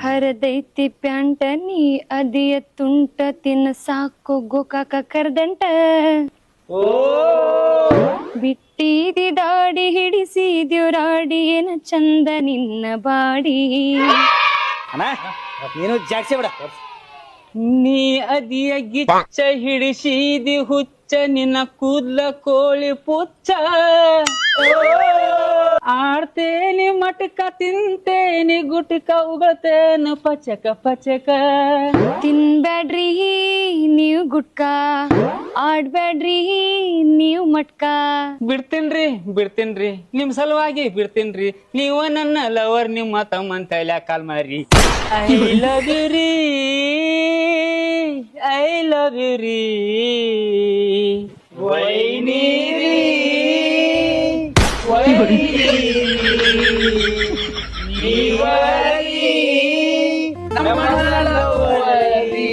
ಹರದೈತಿ ಪ್ಯಾಂಟ ನೀ ಅದಿಯ ತುಂಟ ತಿನ್ನ ಸಾಕು ಗೋಕಾಕ ಕರ್ದಂಟ ಬಿಟ್ಟಿದಿ ದಾಡಿ ಹಿಡಿಸಿದ್ಯುರಾಡಿ ಏನ ಚಂದ ನಿನ್ನ ಬಾಡಿ ನೀನು ಜಾಡ್ಸಿ ಬಿಡ ನೀ ಅದಿಯ ಗಿಚ್ಚ ಹಿಡಿಸಿದಿ ಹುಚ್ಚ ನಿನ್ನ ಕೂದ್ಲ ಕೋಳಿ ಪುಚ್ಚ ಆಡ್ತೇನಿ ಮಟಕ ತಿಂತೇನಿ ಗುಟಕ ಉಗಳ್ತೇನ ಪಚಕ ಪಚಕ ತಿನ್ಬ್ಯಾಡ್ರಿ ನೀವ್ ಗುಟ್ಕ ಆಡ್ಬ್ಯಾಡ್ರಿ ನೀವ್ ಮಟ್ಕ ಬಿಡ್ತೀನ್ರಿ ನಿಮ್ ಸಲುವಾಗಿ ಬಿಡ್ತೀನ್ರಿ ನೀವ ನನ್ನ ಲವರ್ ನಿಮ್ಮ ತಮ್ಮನ್ ಕೈಲ ಕಾಲ್ ಮಾರಿ ಐ ಲವ್ ಯು ರೀ ಐ ಲವ್ ಯು ರೀ ವೈನೀರಿ ನೀವರಿ ನಮ್ಮ ಲವರಿ